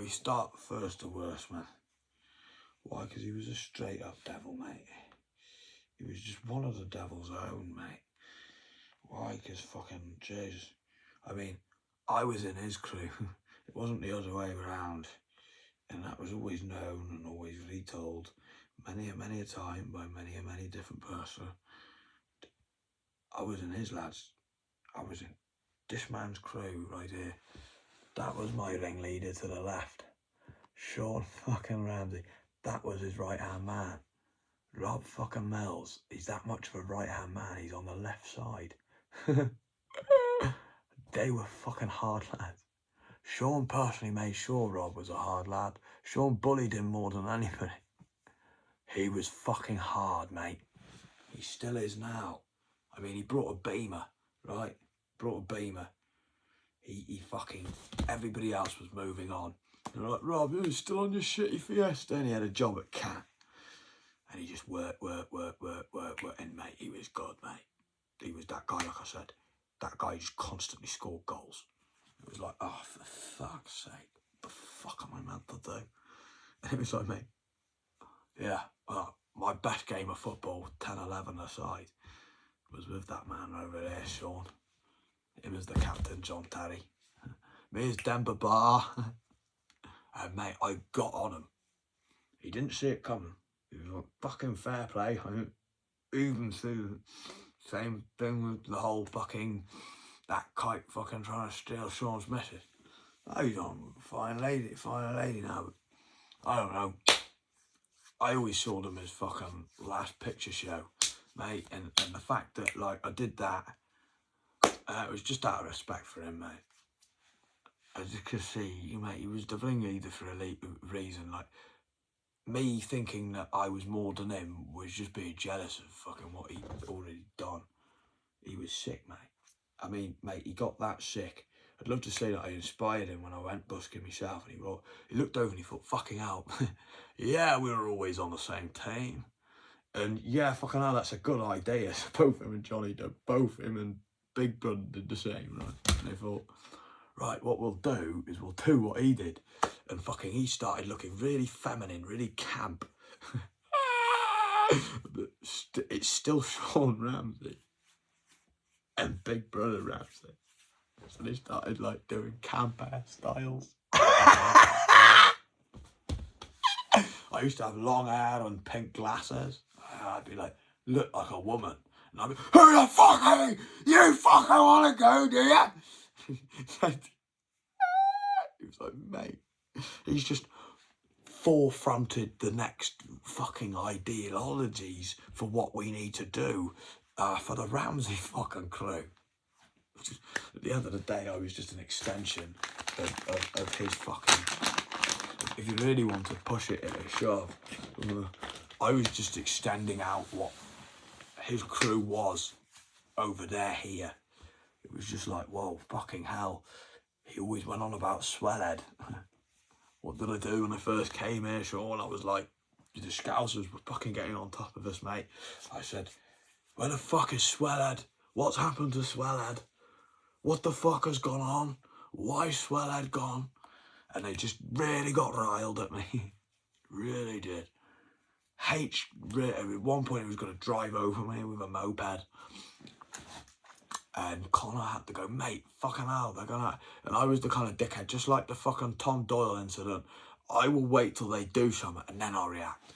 start first to worst, man. Why? Because he was a straight up devil, mate. He was just one of the devil's own, mate. Why? Because fucking, Jesus. I mean, I was in his crew. It wasn't the other way around. And that was always known and always retold many a time by many different person. I was in his lads. I was in this man's crew right here. That was my ringleader to the left. Sean fucking Ramsey. That was his right-hand man. Rob fucking MILLZ. He's that much of a right-hand man. He's on the left side. They were fucking hard lads. Sean personally made sure Rob was a hard lad. Sean bullied him more than anybody. He was fucking hard, mate. He still is now. I mean, he brought a beamer, right? Brought a beamer. He fucking, everybody else was moving on. They're like, Rob, you're still on your shitty Fiesta. And he had a job at Cat. And he just worked. And, mate, he was good, mate. He was that guy, like I said. That guy just constantly scored goals. It was like, oh, for fuck's sake. What the fuck am I meant to do? And it was like, mate, yeah, well, my best game of football, 10-11 aside, was with that man over there, Sean. Him as the captain, John Terry. Me as Denver Bar. And, mate, I got on him. He didn't see it coming. He was like, fucking fair play. I mean, even through the same thing with the whole fucking, that kite fucking trying to steal Sean's missus. Oh, he's on fine lady now. I don't know. I always saw them as fucking last picture show, mate. And the fact that, like, I did that, it was just out of respect for him, mate. As you can see, mate, he was the ringleader for a reason. Like, me thinking that I was more than him was just being jealous of fucking what he'd already done. He was sick, mate. I mean, mate, he got that sick. I'd love to say that I inspired him when I went busking myself, and he looked over and he thought, fucking hell, yeah, we were always on the same team. And yeah, fucking hell, that's a good idea. So both him and Johnny did, both him and Big Brother did the same, right? And they thought, right, what we'll do is we'll do what he did. And fucking he started looking really feminine, really camp. But it's still Sean Ramsey and Big Brother Ramsey. So they started like doing camp hairstyles. I used to have long hair and pink glasses. I'd be like, look like a woman. And I'd be, who the fuck are you? You fucking want to go, do you? He was like, mate. He's just forefronted the next fucking ideologies for what we need to do for the Ramsey fucking crew. Just, at the end of the day, I was just an extension of his fucking... If you really want to push it in a shove, I was just extending out what his crew was over there here. It was just like, whoa, fucking hell. He always went on about SWELLHED. What did I do when I first came here, Sean? I was like, the Scousers were fucking getting on top of us, mate. I said, where the fuck is SWELLHED? What's happened to SWELLHED? What the fuck has gone on? Why SWELLHED gone? And they just really got riled at me. Really did. At one point he was going to drive over me with a moped. And Connor had to go, mate, fucking hell, they're gonna... And I was the kind of dickhead, just like the fucking Tom Doyle incident. I will wait till they do something and then I'll react.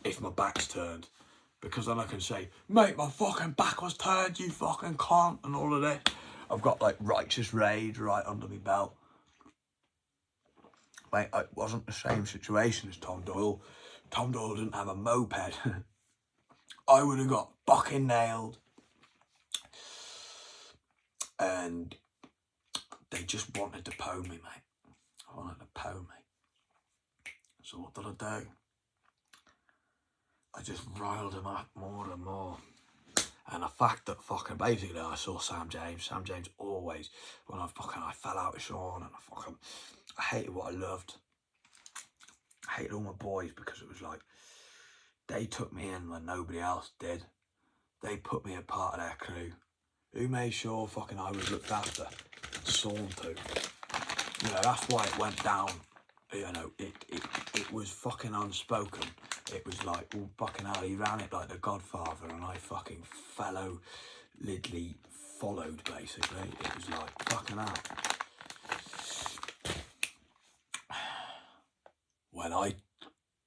If my back's turned. Because then I can say, mate, my fucking back was turned, you fucking cunt, and all of this. I've got, like, righteous rage right under my belt. Mate, it wasn't the same situation as Tom Doyle. Tom Doyle didn't have a moped. I would have got fucking nailed. And they just wanted to pwn me, mate. I wanted to pwn me. So what did I do? I just riled him up more and more. And the fact that fucking basically I saw Sam James always, when I fell out with Sean and I hated what I loved. I hated all my boys because it was like, they took me in when nobody else did. They put me a part of their crew. Who made sure fucking I was looked after? Sawn to. You know, that's why it went down you know, it was fucking unspoken. It was like, oh, fucking hell, he ran it like the Godfather, and I fucking fellowedly followed, basically. It was like, fucking hell. When I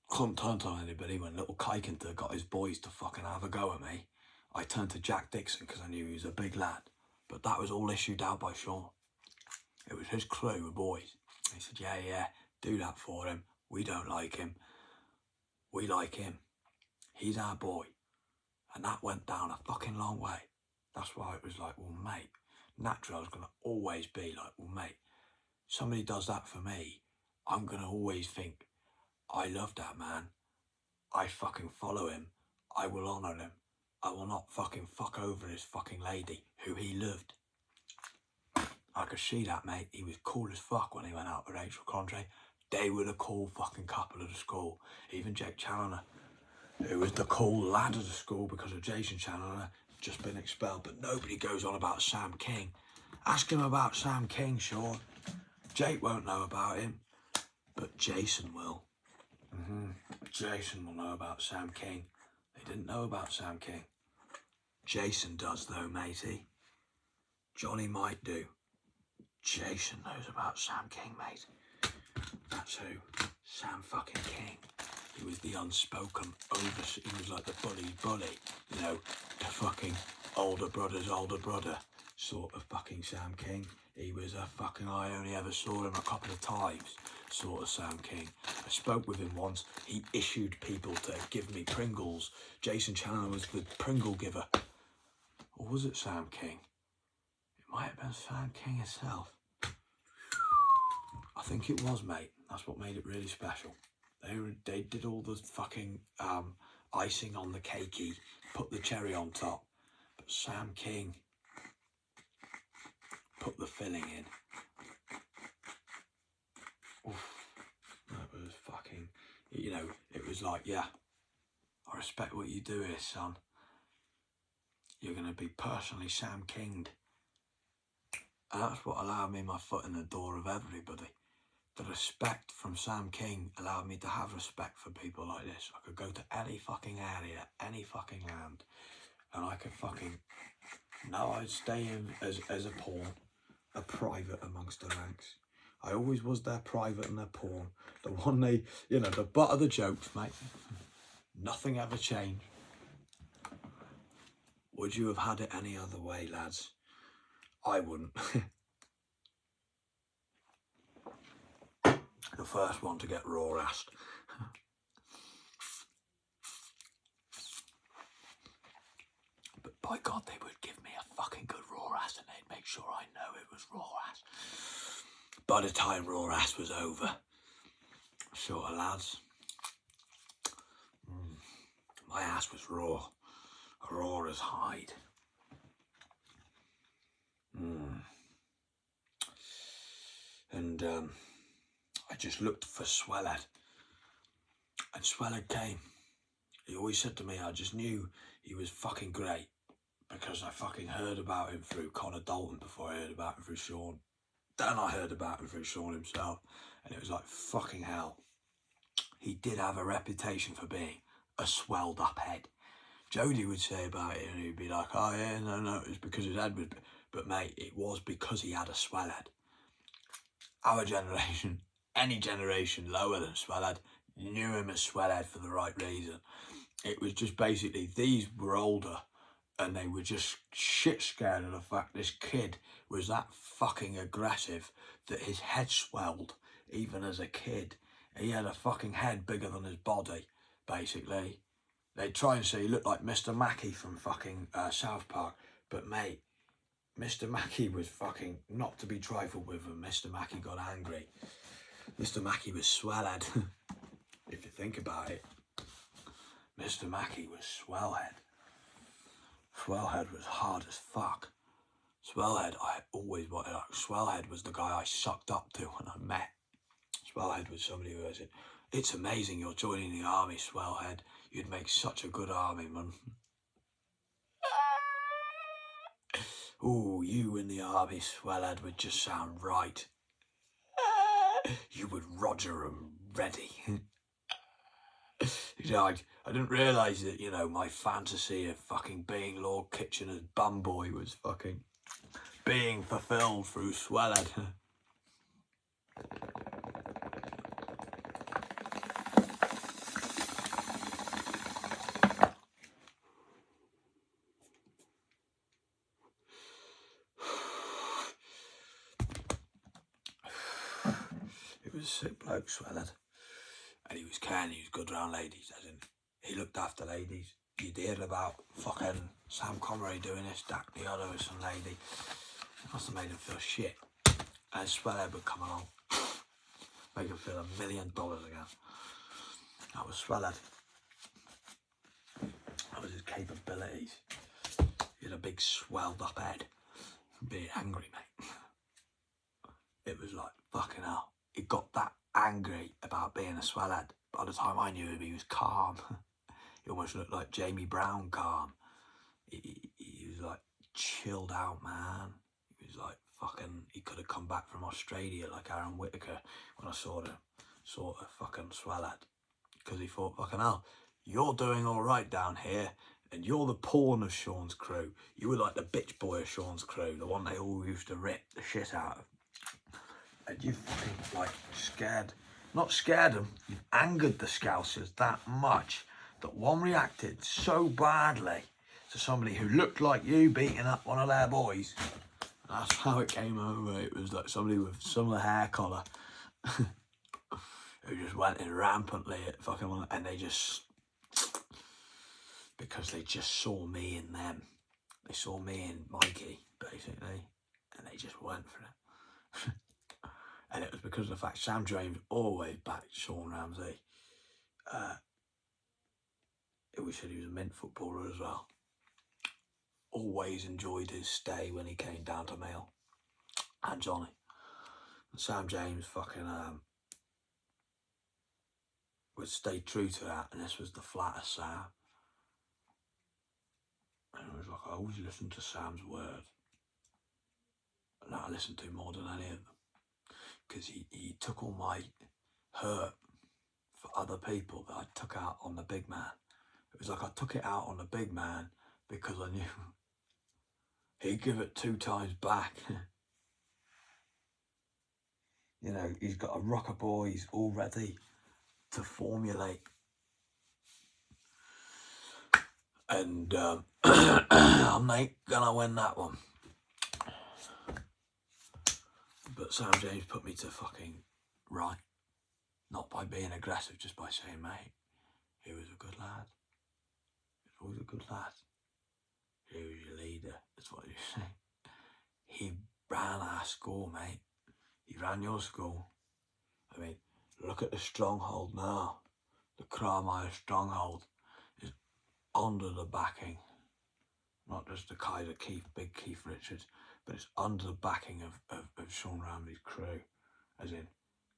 couldn't turn to anybody, when little Kykenter got his boys to fucking have a go at me, I turned to Jack Dixon because I knew he was a big lad. But that was all issued out by Sean. It was his crew of boys. He said, yeah, do that for him. We don't like him. We like him. He's our boy. And that went down a fucking long way. That's why it was like, well, mate, naturally I was going to always be like, well, mate, somebody does that for me, I'm going to always think, I love that man. I fucking follow him. I will honour him. I will not fucking fuck over his fucking lady, who he loved. I could see that, mate. He was cool as fuck when he went out with Rachel Condrey. They were the cool fucking couple of the school. Even Jake Challoner, who was the cool lad of the school because of Jason Challoner, just been expelled. But nobody goes on about Sam King. Ask him about Sam King, Sean. Jake won't know about him, but Jason will. Jason will know about Sam King. They didn't know about Sam King. Jason does though, matey. Johnny might do. Jason knows about Sam King, mate. That's who. Sam fucking King. He was the unspoken he was like the bully's bully, you know, the fucking older brother's older brother sort of fucking Sam King. He was a fucking, I only ever saw him a couple of times sort of Sam King. I spoke with him once. He issued people to give me Pringles. Jason Chandler was the Pringle giver. Or was it Sam King? It might have been Sam King himself. I think it was, mate. That's what made it really special. They did all the fucking icing on the cakey, put the cherry on top. But Sam King put the filling in. Oof, that was fucking, you know, it was like, yeah, I respect what you do here, son. You're going to be personally Sam King'd. And that's what allowed me my foot in the door of everybody. The respect from Sam King allowed me to have respect for people like this. I could go to any fucking area, any fucking land, and I could fucking, no, I'd stay in as a pawn, a private amongst the ranks. I always was their private and their pawn. The one they, you know, the butt of the jokes, mate. Nothing ever changed. Would you have had it any other way, lads? I wouldn't. The first one to get raw-assed. But by God, they would give me a fucking good raw-ass and they'd make sure I know it was raw-ass. By the time raw-ass was over, sort of lads, my ass was raw as hide. And I just looked for SWELLHED, and SWELLHED came. He always said to me, I just knew he was fucking great because I fucking heard about him through Connor Dalton before I heard about him through Sean. Then I heard about him through Sean himself, and it was like, fucking hell. He did have a reputation for being a swelled up head. Jody would say about it and he'd be like, oh yeah, no, it was because his head was, but mate, it was because he had a swell head. Our generation, any generation lower than Swellhead, knew him as Swellhead for the right reason. It was just basically, these were older and they were just shit scared of the fact this kid was that fucking aggressive that his head swelled even as a kid. He had a fucking head bigger than his body, basically. They'd try and say he looked like Mr. Mackey from fucking South Park, but mate, Mr. Mackey was fucking not to be trifled with, and Mr. Mackey got angry. Mr. Mackey was Swellhead, if you think about it. Mr. Mackey was Swellhead. Swellhead was hard as fuck. Swellhead, I always wanted, like, Swellhead was the guy I sucked up to when I met. Swellhead was somebody who said, it's amazing you're joining the army, Swellhead. You'd make such a good army man. Ooh, you in the army, Swellhead, would just sound right. You with Roger and Reddy. He's like, I didn't realise that, you know, my fantasy of fucking being Lord Kitchener's bum boy was fucking being fulfilled through SWELLHED. He was a sick bloke, SWELLHED. And he was caring, he was good round ladies, as in, he looked after ladies. You'd hear about fucking Sam Connery doing this, that, the other with some lady. It must have made him feel shit. And SWELLHED would come along, make him feel $1 million again. That was SWELLHED. That was his capabilities. He had a big swelled up head from being angry, mate. It was like, fucking hell. He got that angry about being a SWELLHED. By the time I knew him, he was calm. He almost looked like Jamie Brown calm. He was like chilled out, man. He was like fucking, he could have come back from Australia like Aaron Whitaker when I saw the fucking SWELLHED. Because he thought, fucking hell, you're doing all right down here, and you're the pawn of Sean's crew. You were like the bitch boy of Sean's crew, the one they all used to rip the shit out of. And you fucking, like, not scared them, you've angered the Scousers that much that one reacted so badly to somebody who looked like you beating up one of their boys. And that's how it came over. It was like somebody with similar hair colour who just went in rampantly at fucking one, and they just, because they just saw me in them. They saw me in Mikey, basically, and they just went for it. And it was because of the fact Sam James always backed Sean Ramsey. We said he was a mint footballer as well. Always enjoyed his stay when he came down to MILLZ. And Johnny. And Sam James fucking would stay true to that, and this was the flattest Sam. And it was like, I always listened to Sam's words. And I listened to more than any of them. Because he took all my hurt for other people that I took out on the big man. It was like I took it out on the big man because I knew he'd give it 2 times back. You know, he's got a rocker boys all ready to formulate. And I'm not gonna win that one. But Sam James put me to fucking right. Not by being aggressive, just by saying, mate, he was a good lad. He was always a good lad. He was your leader, that's what you say. He ran our school, mate. He ran your school. I mean, look at the stronghold now. The Cromire stronghold is under the backing. Not just the Kaiser Keith, big Keith Richards, but it's under the backing of Sean Ramsey's crew. As in,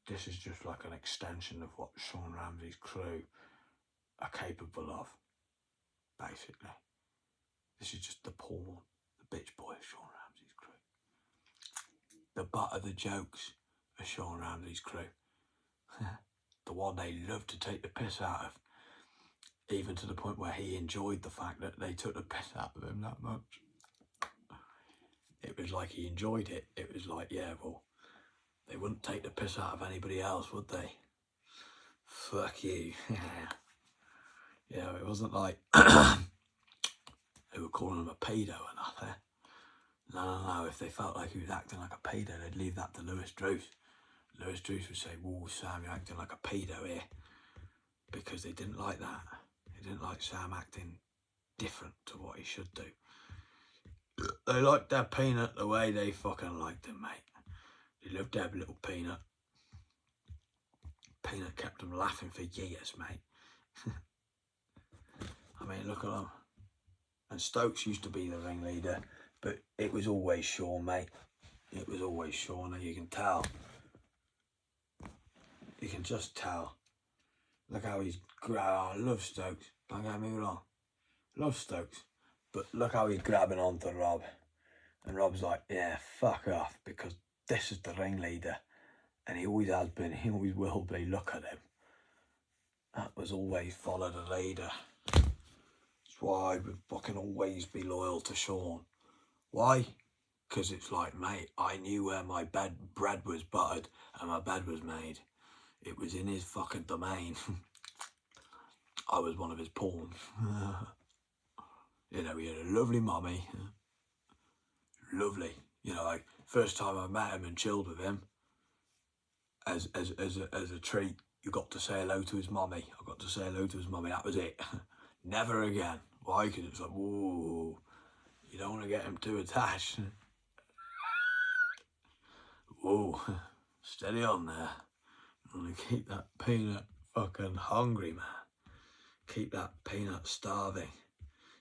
this is just like an extension of what Sean Ramsey's crew are capable of, basically. This is just the pawn, the bitch boy of Sean Ramsey's crew. The butt of the jokes of Sean Ramsey's crew. The one they love to take the piss out of, even to the point where he enjoyed the fact that they took the piss out of him that much. It was like he enjoyed it. It was like, yeah, well, they wouldn't take the piss out of anybody else, would they? Fuck you. You know, it wasn't like they were calling him a pedo or nothing. No. If they felt like he was acting like a pedo, they'd leave that to Lewis Druce. Lewis Druce would say, whoa, Sam, you're acting like a pedo here. Because they didn't like that. They didn't like Sam acting different to what he should do. They liked their Peanut the way they fucking liked him, mate. They loved their little Peanut. Peanut kept them laughing for years, mate. I mean, look at them. And Stokes used to be the ringleader, but it was always Sean, mate. It was always Sean, and you can tell. You can just tell. Look how he's, I love Stokes, don't get me wrong. Love Stokes. But look how he's grabbing onto Rob. And Rob's like, yeah, fuck off, because this is the ringleader. And he always has been, he always will be. Look at him. That was always followed a leader. That's why I would fucking always be loyal to Sean. Why? Because it's like, mate, I knew where my bread was buttered and my bed was made. It was in his fucking domain. I was one of his pawns. You know, he had a lovely mummy. Lovely. You know, like, first time I met him and chilled with him, as a treat, you got to say hello to his mummy. I got to say hello to his mummy. That was it. Never again. Why? Because it's like, whoa, you don't want to get him too attached. Whoa, steady on there. You want to keep that peanut fucking hungry, man. Keep that peanut starving.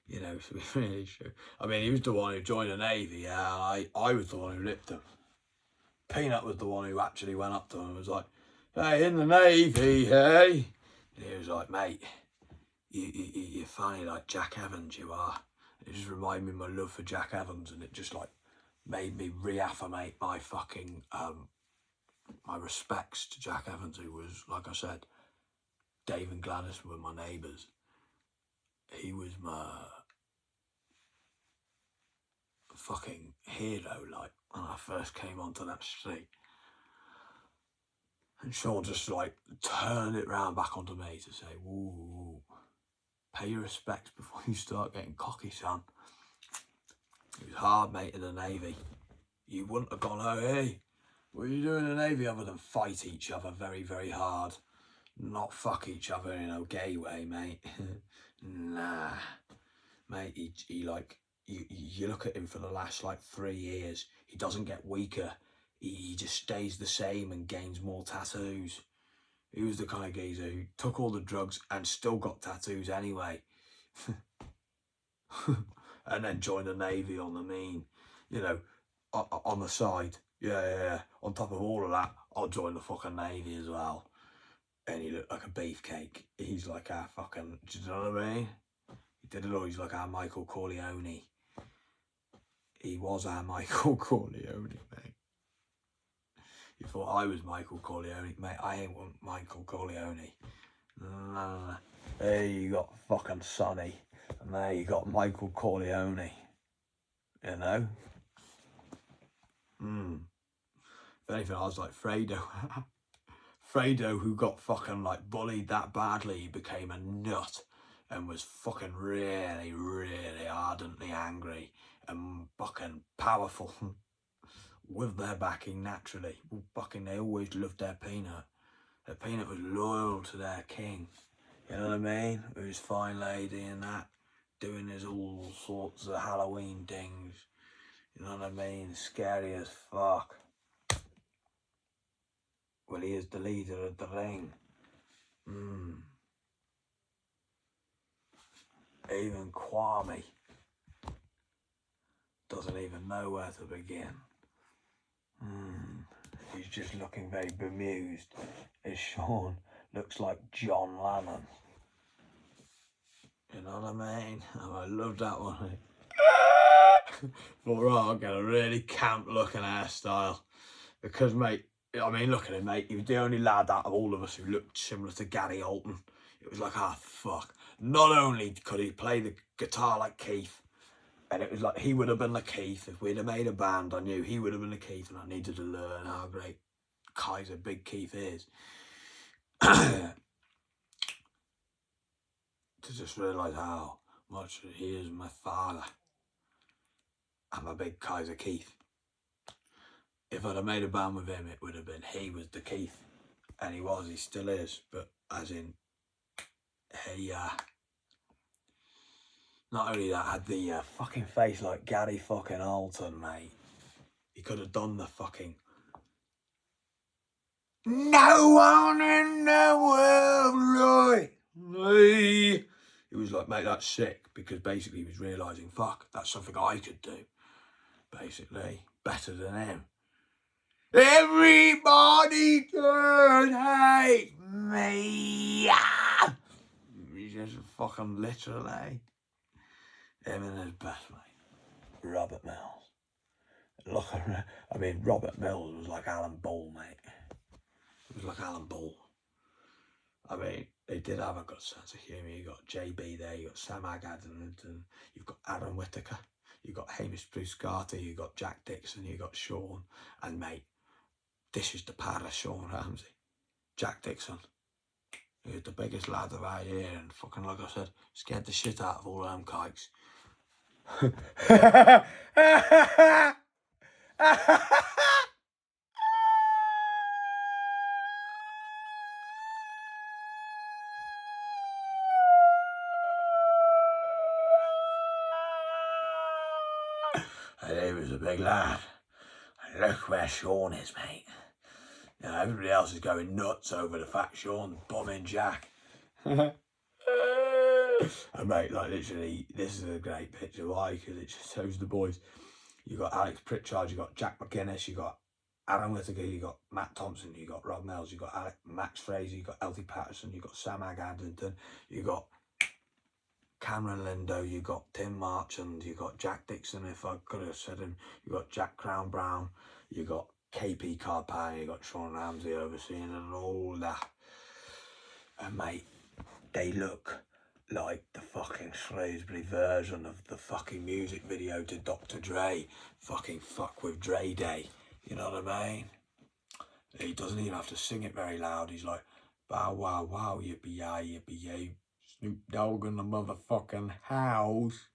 You know, to be really true. I mean, he was the one who joined the Navy, yeah, and I was the one who licked him. Peanut was the one who actually went up to him and was like, hey, in the Navy, hey? And he was like, mate, you're funny like Jack Evans, you are. It just reminded me of my love for Jack Evans, and it just like made me reaffirmate my fucking, my respects to Jack Evans, who was, like I said, Dave and Gladys were my neighbours. He was my fucking hero, like, when I first came onto that street. And Sean just, like, turned it round back onto me to say, woo, pay your respects before you start getting cocky, son. It was hard, mate, in the Navy. You wouldn't have gone, oh, hey, what are you doing in the Navy other than fight each other very, very hard? Not fuck each other in a gay way, mate. Nah. Mate, he like, you look at him for the last, like, 3 years, he doesn't get weaker. He just stays the same and gains more tattoos. He was the kind of geezer who took all the drugs and still got tattoos anyway. And then joined the Navy on the mean, you know, on the side. Yeah. On top of all of that, I'll join the fucking Navy as well. And he looked like a beefcake. He's like our fucking, do you know what I mean? He did it all. He's like our Michael Corleone. He was our Michael Corleone, mate. You thought I was Michael Corleone, mate. I ain't Michael Corleone. No. There you got fucking Sonny, and there you got Michael Corleone. You know? If anything, I was like Fredo. Fredo, who got fucking like bullied that badly, he became a nut and was fucking really, really ardently angry and fucking powerful. With their backing naturally. Fucking, they always loved their Peanut. Their Peanut was loyal to their king. You know what I mean? With his fine lady and that, doing his all sorts of Halloween things. You know what I mean? Scary as fuck. Well, he is the leader of the ring. Even Kwame doesn't even know where to begin. He's just looking very bemused. As Sean looks like John Lennon. You know what I mean? Oh, I love that one. But right, I'll get a really camp looking hairstyle. Because, mate, I mean, look at him, mate. He was the only lad out of all of us who looked similar to Gary Alton. It was like, fuck. Not only could he play the guitar like Keith, and it was like he would have been the Keith. If we'd have made a band, I knew he would have been the Keith, and I needed to learn how great Kaiser Big Keith is. To just realise how much he is my father. I'm a big Kaiser Keith. If I'd have made a band with him, it would have been he was the Keith. And he still is, but as in, he, not only that, had the fucking face like Gary fucking Alton, mate. He could have done the fucking, no one in the world like me. He was like, mate, that's sick, because basically he was realising, fuck, that's something I could do. Basically, better than him. Everybody turn hate me. He's just fucking literally him and his best mate, Robert MILLZ. Look, I mean, Robert MILLZ was like Alan Ball, mate. was like Alan Ball. I mean, they did have a good sense of humour. You got JB there, you got Sam Addington, you've got Aaron Whittaker, you got Hamish Bruce Carter, you got Jack Dixon, you got Sean, and mate, this is the part of Sean Ramsey. Jack Dixon. He was the biggest lad of our year, and fucking, like I said, scared the shit out of all them kikes. And he was a big lad. And look where Sean is, mate. Now everybody else is going nuts over the fact Sean's bombing Jack. And mate, like literally, this is a great picture. Why? Because it just shows the boys. You got Alex Pritchard, you got Jack McGuinness, you got Aaron Whittaker, you got Matt Thompson, you got Rob MILLZ, you got Max Fraser, you got Elty Patterson, you got Sam Addington, you got Cameron Lindo, you got Tim Marchand, you got Jack Dixon, if I could have said him, you got Jack Crown Brown, you got KP Carpine, you got Sean Ramsey overseeing and all that. And mate, they look like the fucking Shrewsbury version of the fucking music video to Dr. Dre, fucking Fuck With Dre Day, you know what I mean? He doesn't even have to sing it very loud, he's like, bow wow wow, yippee yay, Snoop Dogg in the motherfucking house.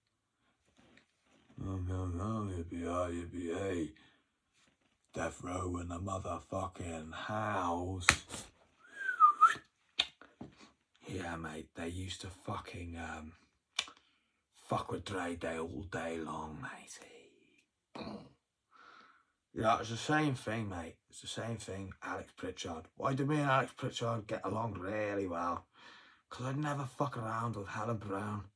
Yippee yay, Death Row in the motherfucking house. Yeah, mate, they used to fucking fuck with Dre Day all day long, matey. Yeah, it's the same thing, mate. It's the same thing, Alex Pritchard. Why did me and Alex Pritchard get along really well? Because I'd never fuck around with Helen Brown.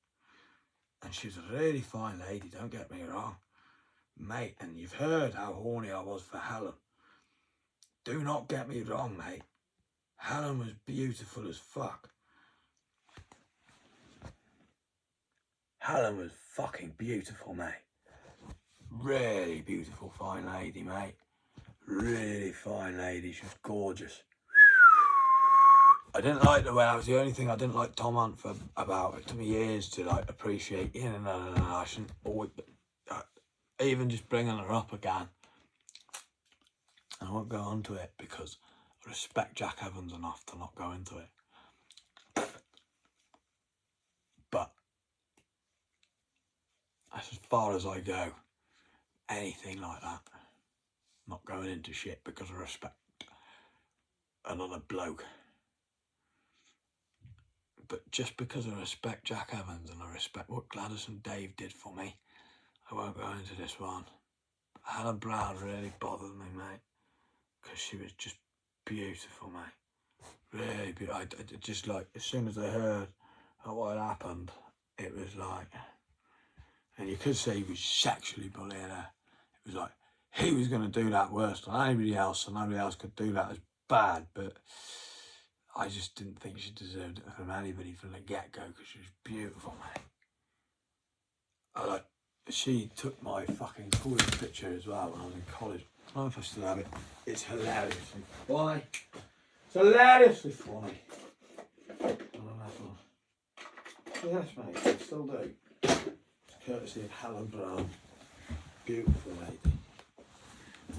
And she was a really fine lady, don't get me wrong. Mate, and you've heard how horny I was for Helen. Do not get me wrong, mate. Helen was beautiful as fuck. Helen was fucking beautiful, mate. Really beautiful, fine lady, mate. Really fine lady, she was gorgeous. I didn't like the way, that was the only thing I didn't like Tom Hunt for about. It took me years to like appreciate, no, I shouldn't always, even just bringing her up again. I won't go on to it because I respect Jack Evans enough to not go into it. But that's as far as I go. Anything like that. Not going into shit because I respect another bloke. But just because I respect Jack Evans and I respect what Gladys and Dave did for me, I won't go into this one. Helen Brown really bothered me, mate, because she was just beautiful, mate. Really beautiful. I just like, as soon as I heard what had happened, it was like, and you could say he was sexually bullying her. It was like, he was going to do that worse than anybody else, and nobody else could do that as bad, but I just didn't think she deserved it from anybody from the get-go because she was beautiful, mate. She took my fucking coolest picture as well when I was in college. I don't know if I still have it. It's hilariously funny. It's hilariously funny. Yes, mate, I still do. It's courtesy of Helen Brown. Beautiful lady.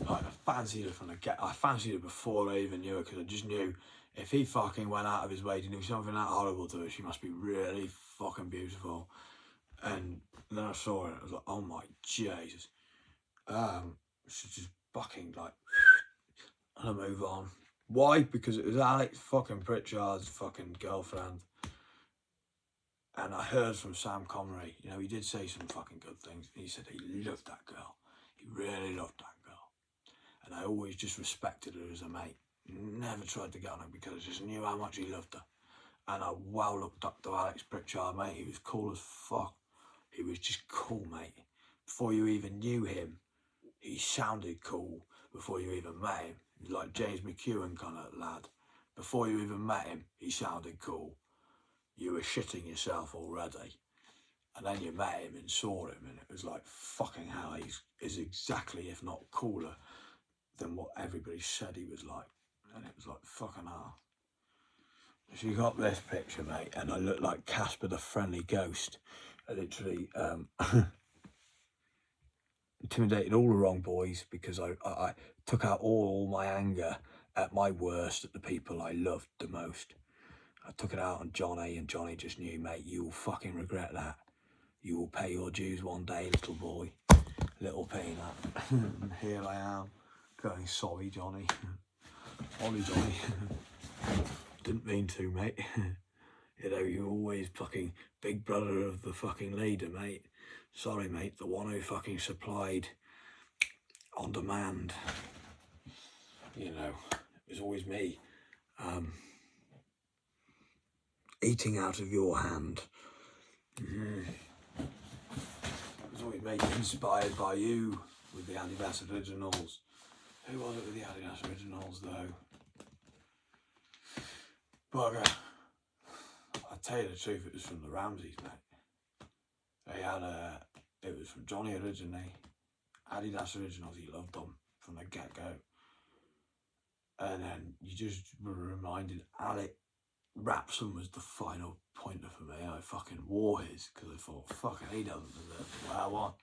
Like, I fancied her from the get. I fancied her before I even knew her because I just knew if he fucking went out of his way to do something that horrible to her, she must be really fucking beautiful. And then I saw her and I was like, oh my Jesus. She's just fucking like, and I move on. Why? Because it was Alex fucking Pritchard's fucking girlfriend. And I heard from Sam Connery, you know, he did say some fucking good things. He said he loved that girl. He really loved that girl. And I always just respected her as a mate. Never tried to get on her because I just knew how much he loved her. And I well looked up to Alex Pritchard, mate. He was cool as fuck. He was just cool, mate. Before you even knew him, he sounded cool. Before you even met him, he was like James McEwen kind of lad. Before you even met him, he sounded cool. You were shitting yourself already. And then you met him and saw him, and it was like, fucking hell, he's exactly, if not cooler, than what everybody said he was like. And it was like, fucking hell. She got this picture, mate, and I looked like Casper the Friendly Ghost. I literally intimidated all the wrong boys because I took out all my anger at my worst at the people I loved the most. I took it out on Johnny, and Johnny just knew, mate, you will fucking regret that. You will pay your dues one day, little boy. Little peanut. And here I am, going, sorry, Johnny. Sorry, Johnny. Didn't mean to, mate. You know, you're always fucking big brother of the fucking leader, mate. Sorry, mate, the one who fucking supplied on demand. You know, it was always me. Eating out of your hand. It was always me, inspired by you with the Adidas Originals. Who was it with the Adidas Originals, though? Bugger. I'll tell you the truth, it was from the Ramseys, mate. They had it was from Johnny originally. Adidas Originals, he loved them from the get-go. And then you just were reminded Alec Rapson was the final pointer for me. I fucking wore his because I thought, fucking, he doesn't deserve to wear one.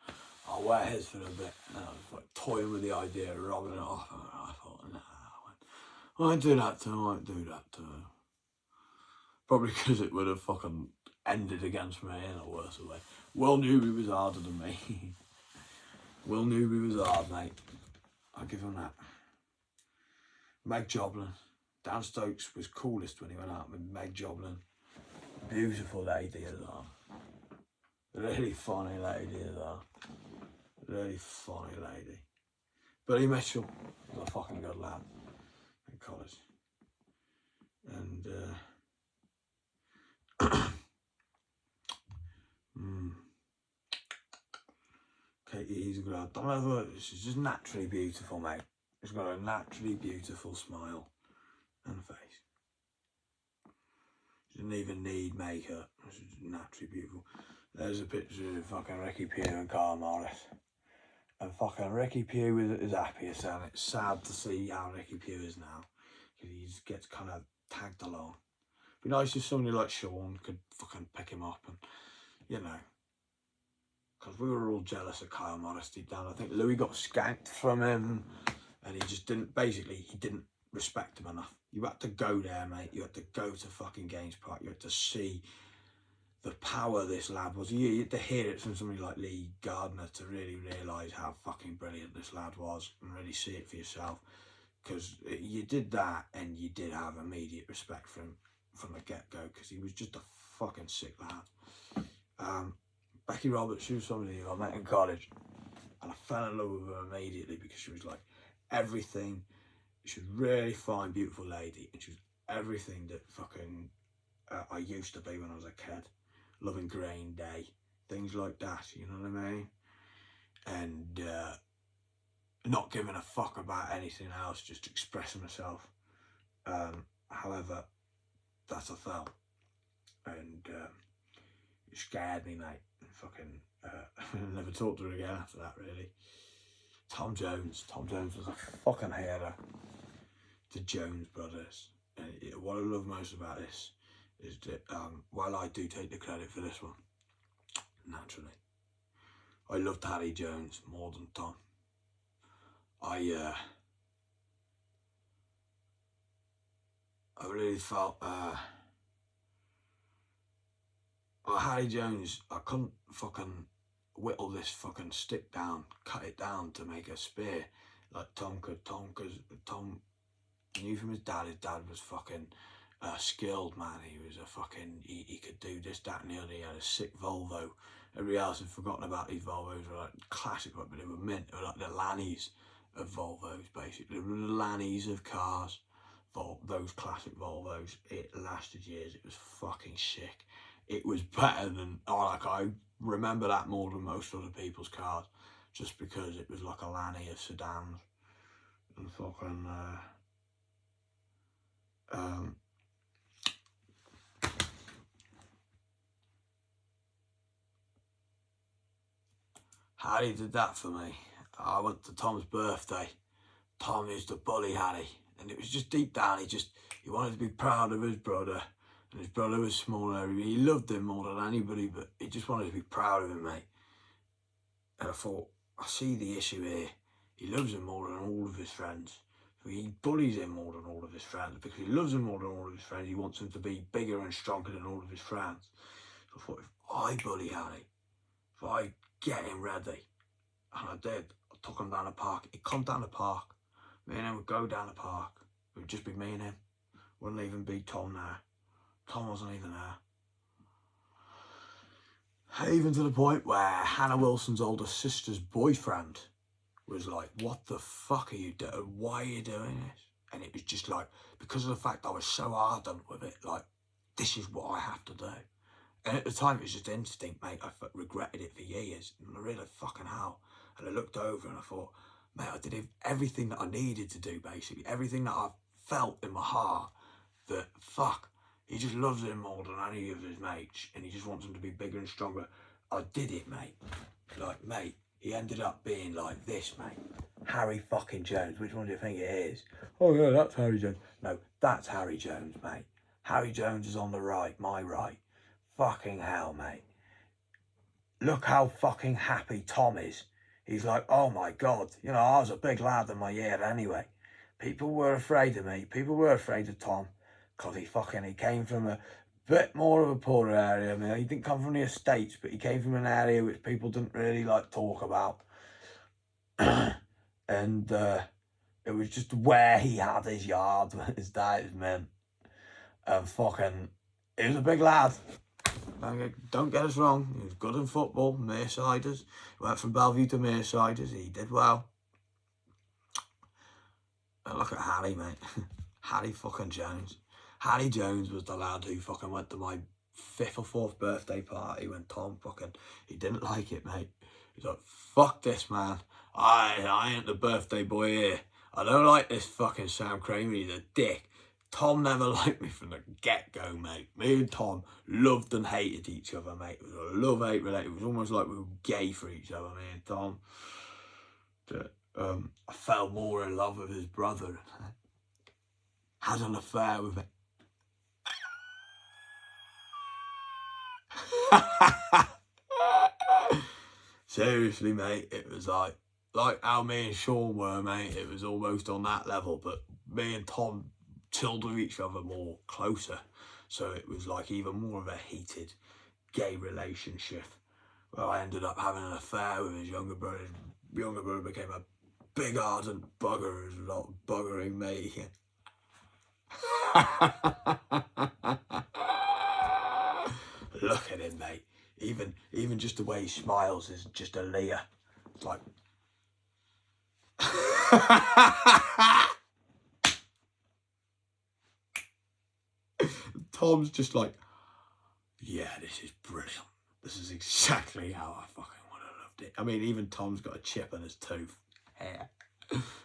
I'll wear his for a bit. And I was like toying with the idea of rubbing it off. And I thought, nah, I won't do that to him, I won't do that to him. Probably because it would have fucking ended against me in a worse way. Will Newby was harder than me. Will Newby was hard, mate. I'll give him that. Meg Joblin. Dan Stokes was coolest when he went out with Meg Joblin. Beautiful lady as well. Really funny lady as well. Really funny lady. Billy Mitchell was a fucking good lad in college. And Katie, he's a good lad. Don't know, she's just naturally beautiful, mate. She's got a naturally beautiful smile and face. She doesn't even need makeup. She's naturally beautiful. There's a picture of fucking Ricky Pugh and Carl Morris. And fucking Ricky Pugh is happy as hell. It's sad to see how Ricky Pugh is now. Because he just gets kind of tagged along. It'd be nice if somebody like Sean could fucking pick him up and, you know. Because we were all jealous of Kyle Morris deep down. I think Louis got skanked from him. And he just didn't, basically, he didn't respect him enough. You had to go there, mate. You had to go to fucking Games Park. You had to see the power this lad was. You had to hear it from somebody like Lee Gardner to really realise how fucking brilliant this lad was and really see it for yourself. Because you did that and you did have immediate respect for him from the get-go because he was just a fucking sick lad. Becky Roberts, she was somebody who I met in college and I fell in love with her immediately because she was like everything. She was really fine, beautiful lady, and she was everything that fucking I used to be when I was a kid. Loving Green Day, things like that, you know what I mean? And not giving a fuck about anything else, just expressing myself. However, that's a felt. And it scared me, mate. And fucking never talked to her again after that, really. Tom Jones was a fucking hero. The Jones Brothers. And what I love most about this is that while I do take the credit for this one, naturally, I loved Harry Jones more than Tom. I really felt well, Harry Jones, I couldn't fucking whittle this fucking stick down, cut it down to make a spear like Tom could. Because Tom knew from his dad was fucking skilled, man. He was a fucking, he could do this, that and the other. He had a sick Volvo. Everybody else had forgotten about these Volvos. They were like classic, but they were mint. They were like the Lannies of Volvos, basically. They were the Lannies of cars. Those classic Volvos. It lasted years. It was fucking sick. It was better than, I remember that more than most other people's cars, just because it was like a Lanny of sedans. And fucking, Harry did that for me. I went to Tom's birthday. Tom used to bully Harry And it was just deep down, he wanted to be proud of his brother. And his brother was smaller. He loved him more than anybody, but he just wanted to be proud of him, mate. And I thought, I see the issue here. He loves him more than all of his friends. So he bullies him more than all of his friends. Because he loves him more than all of his friends, he wants him to be bigger and stronger than all of his friends. So I thought, if I bully Harry, if I get him ready, and I did, I took him down the park. He'd come down the park. Me and him would go down the park. It would just be me and him. Wouldn't even be Tom there. Tom wasn't even there. Even to the point where Hannah Wilson's older sister's boyfriend was like, what the fuck are you doing? Why are you doing this? And it was just like, because of the fact I was so ardent with it, like, this is what I have to do. And at the time, it was just instinct, mate. I regretted it for years. And I realised, fucking hell. And I looked over and I thought, mate, I did everything that I needed to do, basically. Everything that I felt in my heart that, fuck, he just loves him more than any of his mates. And he just wants him to be bigger and stronger. I did it, mate. Like, mate, he ended up being like this, mate. Harry fucking Jones. Which one do you think it is? Oh, yeah, that's Harry Jones. No, that's Harry Jones, mate. Harry Jones is on the right, my right. Fucking hell, mate. Look how fucking happy Tom is. He's like, oh my God, you know, I was a big lad in my year anyway. People were afraid of me. People were afraid of Tom because he came from a bit more of a poorer area. I mean, he didn't come from the estates, but he came from an area which people didn't really like talk about. And it was just where he had his yard, his dad's men. And fucking, he was a big lad. Don't get us wrong, he was good in football, Mearsiders. He went from Bellevue to Mearsiders, he did well. But look at Harry, mate. Harry fucking Jones. Harry Jones was the lad who fucking went to my 5th or 4th birthday party when Tom fucking, he didn't like it, mate. He's like, fuck this, man. I ain't the birthday boy here. I don't like this fucking Sam Kramer, he's a dick. Tom never liked me from the get-go, mate. Me and Tom loved and hated each other, mate. It was a love-hate relationship. It was almost like we were gay for each other, me and Tom. But, I fell more in love with his brother. Had an affair with him. Seriously, mate, it was like how me and Sean were, mate. It was almost on that level, but me and Tom chilled with each other more closer. So it was like even more of a heated gay relationship. Well, I ended up having an affair with his younger brother. His younger brother became a big ardent bugger who was not buggering me. Look at him, mate. Even just the way he smiles is just a leer. It's like Tom's just like, yeah, this is brilliant. This is exactly how I fucking would have loved it. I mean, even Tom's got a chip on his tooth hair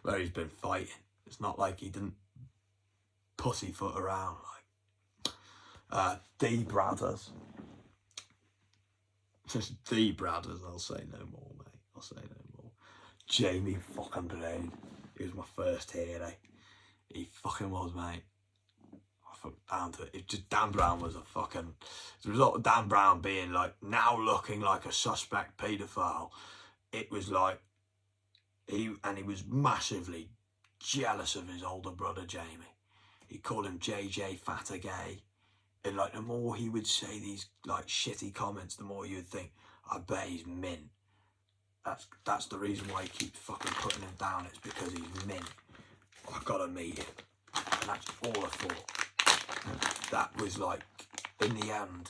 where he's been fighting. It's not like he didn't pussyfoot around like the Brudaz. Just the Brudaz, I'll say no more, mate. I'll say no more. Jamie fucking Brown. He was my first hero. He fucking was, mate. Down to it. It just Dan Brown was a fucking, as a result of Dan Brown being like now looking like a suspect paedophile, it was like he was massively jealous of his older brother Jamie. He called him JJ Fatter Gay, and like the more he would say these like shitty comments, the more you would think, I bet he's mint. That's the reason why he keeps fucking putting him down. It's because he's mint. I've got to meet him, and that's all I thought. That was like, in the end,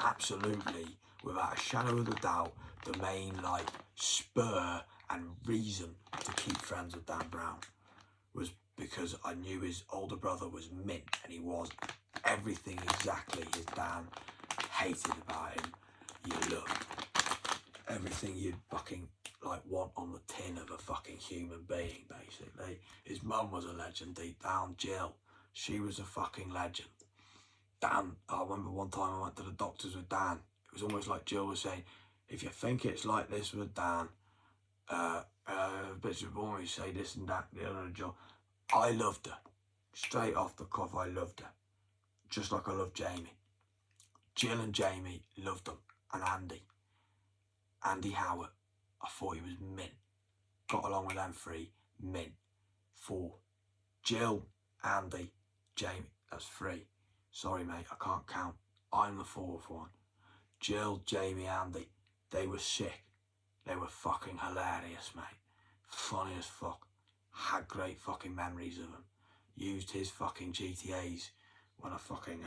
absolutely, without a shadow of a doubt, the main like spur and reason to keep friends with Dan Brown was because I knew his older brother was mint, and he was everything exactly his Dan hated about him. You loved everything you'd fucking like want on the tin of a fucking human being, basically. His mum was a legend deep down, Jill. She was a fucking legend. Dan, I remember one time I went to the doctors with Dan. It was almost like Jill was saying, if you think it's like this with Dan, Bishop always say this and that, the other Jill. I loved her. Straight off the cuff, I loved her. Just like I love Jamie. Jill and Jamie loved them. And Andy Howard, I thought he was mint. Got along with them three, mint. 4. Jill, Andy, Jamie, that's 3. Sorry mate, I can't count. I'm the 4th one. Jill, Jamie, Andy, they were sick. They were fucking hilarious, mate. Funny as fuck. Had great fucking memories of them. Used his fucking GTAs when I fucking,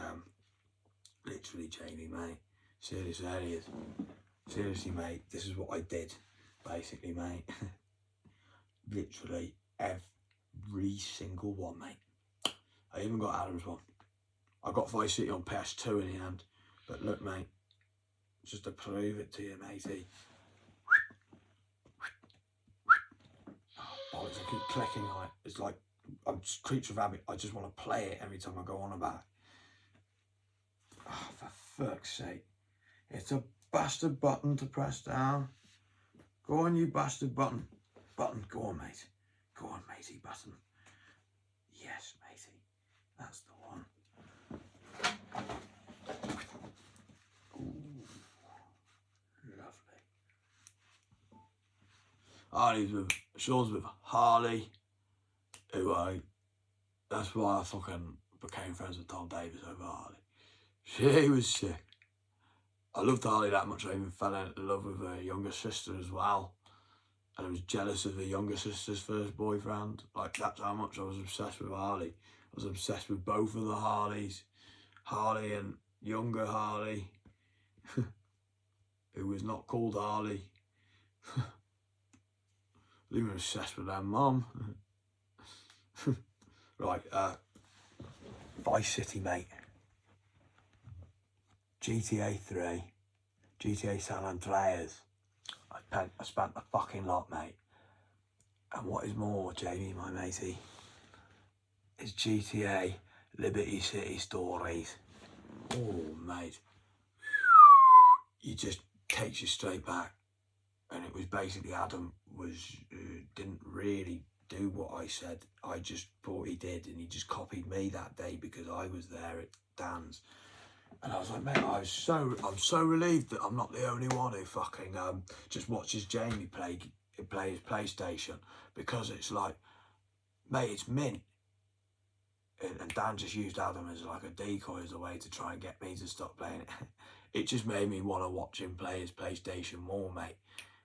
literally, Jamie, mate. Seriously, there he is. Seriously, mate, this is what I did, basically, mate. Literally every single one, mate. I even got Adam's one. I got Vice City on PS2 in the end. But look, mate, just to prove it to you, matey. Oh, bollocks, I keep clicking on it. It's like, I'm just creature of habit. I just want to play it every time I go on about it. Oh, for fuck's sake. It's a bastard button to press down. Go on, you bastard button. Button, go on, mate. Go on, matey, button. Yes, matey. That's the one. Ooh, lovely. Sean's with Harley, that's why I fucking became friends with Tom Davis over Harley. She was sick. I loved Harley that much, I even fell in love with her younger sister as well. And I was jealous of her younger sister's first boyfriend. Like, that's how much I was obsessed with Harley. I was obsessed with both of the Harleys. Harley and younger Harley, who was not called Harley. They were obsessed with their mum. Right, Vice City, mate. GTA 3, GTA San Andreas. I spent a fucking lot, mate. And what is more, Jamie, my matey, is GTA Liberty City Stories. Oh, mate. It just takes you straight back. And it was basically Adam didn't really do what I said. I just thought he did, and he just copied me that day because I was there at Dan's. And I was like, mate, I'm so relieved that I'm not the only one who fucking just watches Jamie play his PlayStation, because it's like, mate, it's mint. And Dan just used Adam as like a decoy, as a way to try and get me to stop playing it. It just made me want to watch him play his PlayStation more, mate,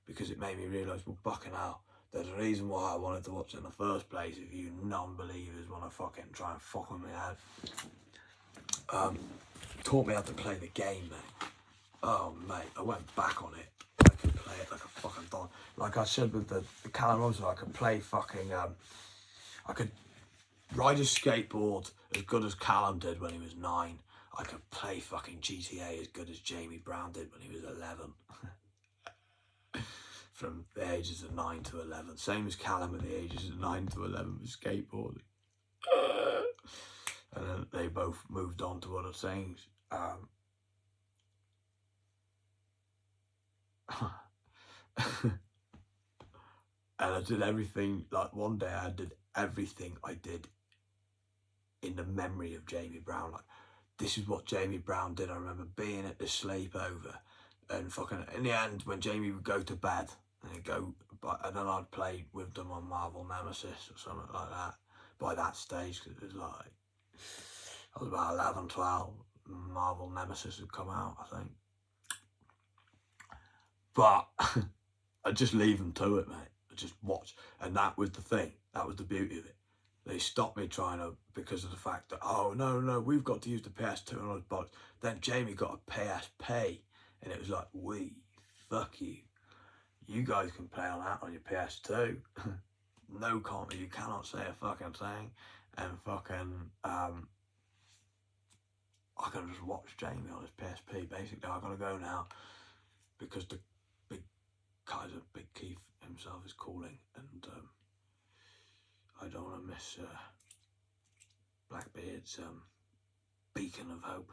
because it made me realise, well, fucking hell, there's a reason why I wanted to watch it in the first place if you non-believers want to fucking try and fuck with me head. Taught me how to play the game, mate. Oh, mate, I went back on it. I could play it like a fucking don. Like I said with the Callum Robinson, I could play fucking, I could ride a skateboard as good as Callum did when he was 9. I could play fucking GTA as good as Jamie Brown did when he was 11. From the ages of 9 to 11. Same as Callum at the ages of 9 to 11 with skateboarding. And then they both moved on to other things. And I did everything, like one day I did everything I did in the memory of Jamie Brown. Like, this is what Jamie Brown did. I remember being at the sleepover, and fucking, in the end, when Jamie would go to bed, and and then I'd play with them on Marvel Nemesis or something like that. By that stage, because it was like, I was about 11, 12, Marvel Nemesis had come out, I think. But I'd just leave them to it, mate. I'd just watch. And that was the thing. That was the beauty of it. They stopped me trying to, because of the fact that, oh, no, we've got to use the PS2 and all those bollocks. Then Jamie got a PSP, and it was like, fuck you. You guys can play on that on your PS2. No comment, you cannot say a fucking thing. And fucking, I can just watch Jamie on his PSP. Basically, I gotta go now, because the big Kaiser, Big Keith himself is calling, and I don't want to miss Blackbeard's beacon of hope.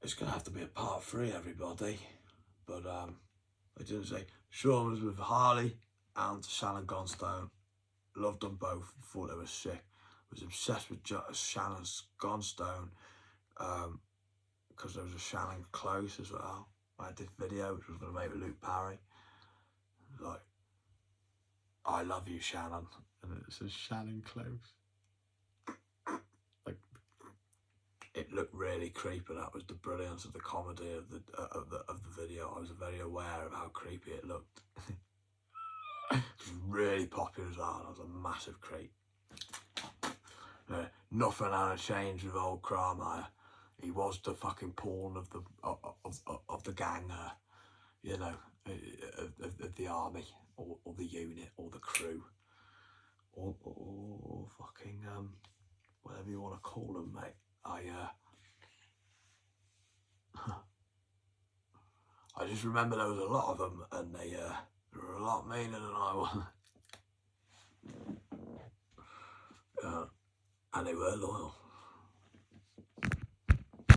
It's gonna have to be a part 3, everybody. But I didn't say. Sean was with Harley and Shannon Gonstone. Loved them both. Thought they were sick. Was obsessed with Shannon's Gone Stone, because there was a Shannon Close as well. I had this video which was going to make with Luke Parry. Like, I love you, Shannon, and it says Shannon Close. Like, it looked really creepy. That was the brilliance of the comedy of the video. I was very aware of how creepy it looked. It was really popular as well. I was a massive creep. Nothing had changed with old Carmire. He was the fucking pawn of the gang, you know, of the army, or the unit, or the crew, or fucking whatever you want to call them, mate. I just remember there was a lot of them, and they were a lot meaner than I was. And they were loyal.